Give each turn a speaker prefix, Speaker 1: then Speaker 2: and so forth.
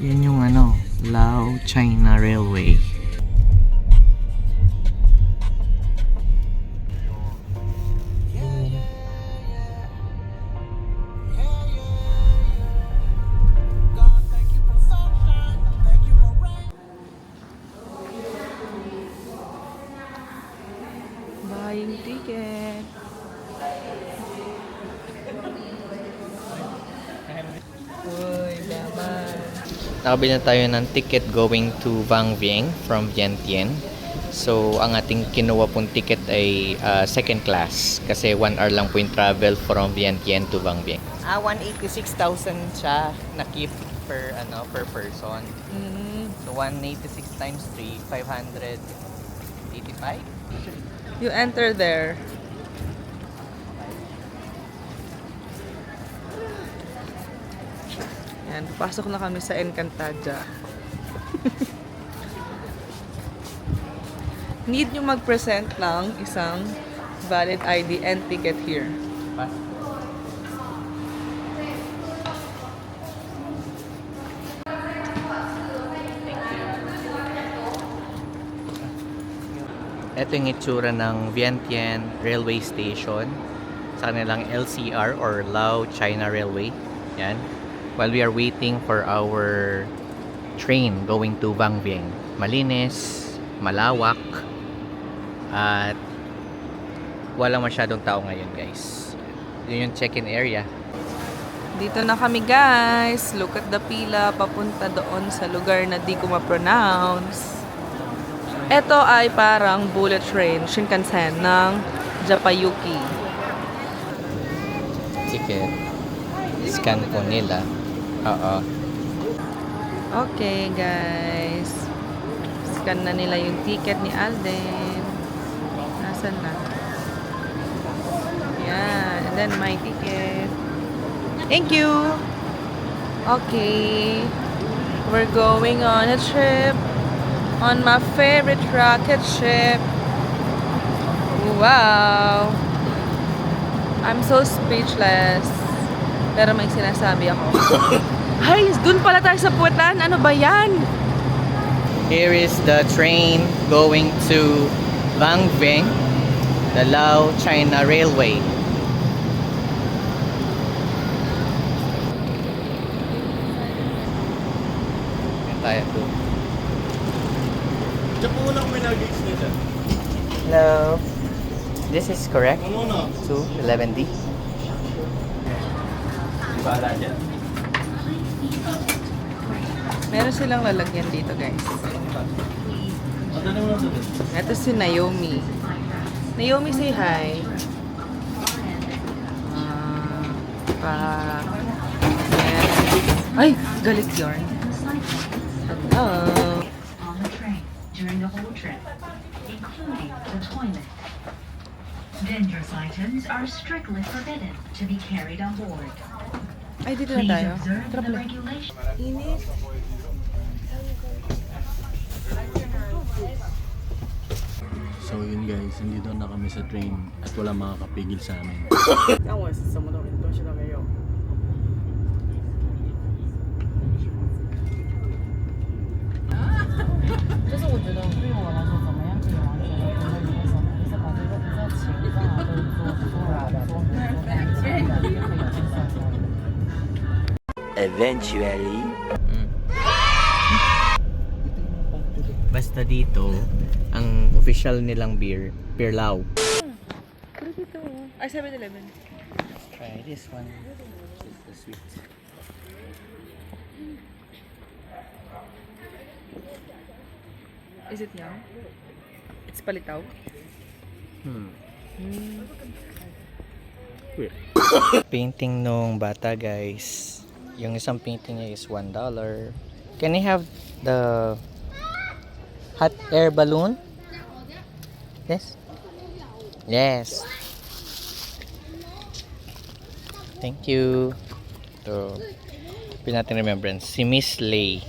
Speaker 1: Yan yung ano, Lao China Railway.
Speaker 2: Buying ticket. Uy, laman.
Speaker 1: Nakabili na tayo ng ticket going to Vang Vieng from Vientiane. So, ang ating kinuha pong ticket ay second class kasi 1 hour lang po yung travel from Vientiane to Vang Vieng. 186,000 siya na keep per person. So, 186 times 3, 585.
Speaker 2: You enter there. Yan, pasok na kami sa Encantadia. Need nyo mag-present ng isang valid ID and ticket here.
Speaker 1: Ito yung itsura ng Vientiane Railway Station sa kanilang LCR or Lao China Railway. Yan. While we are waiting for our train going to Vang Vieng. Malinis, malawak, at walang masyadong tao ngayon, guys. Yun yung check-in area.
Speaker 2: Dito na kami, guys. Look at the pila papunta doon sa lugar na di ko ma-pronounce. Ito ay parang bullet train, Shinkansen ng Japayuki.
Speaker 1: Ticket. Scan po nila. Oo.
Speaker 2: Okay, guys. Scan na nila yung ticket ni Alden. Nasaan na? Yan. And then my ticket. Thank you! Okay. We're going on a trip on my favorite rocket ship. Wow! I'm so speechless. Pero may sinasabi ako. Ay, dun pala tayo sa puwetan. Ano ba yan?
Speaker 1: Here is the train going to Vang Vieng, the Lao China Railway. Yan tayo po. Hello. This is correct? To 11D.
Speaker 2: Meron silang lalagyan dito, guys. Ito si Naomi. Naomi, say hi. Yes. Ay, galit yarn. Hello.
Speaker 3: On the train during the whole trip, including the toilet. Dangerous items are strictly forbidden to be carried on board.
Speaker 2: Ay, dito na
Speaker 3: Please
Speaker 2: tayo.
Speaker 3: observe
Speaker 2: Tara
Speaker 3: the
Speaker 2: pala.
Speaker 3: regulation.
Speaker 2: Init.
Speaker 4: So yun guys, nandito na kami sa train at wala makakapigil sa amin.
Speaker 5: Eventually.
Speaker 1: Basta dito, ang official nilang beer, Beer Lao.
Speaker 2: Pero dito. Ay, 7-Eleven.
Speaker 1: Try this one. This is the sweet.
Speaker 2: Is it young? It's palitaw?
Speaker 1: Painting nung bata, guys. Yung isang painting niya is $1. Can I have the hot air balloon? Yes? Yes. Thank you. So, pin natin remembrance. Si Miss Lay.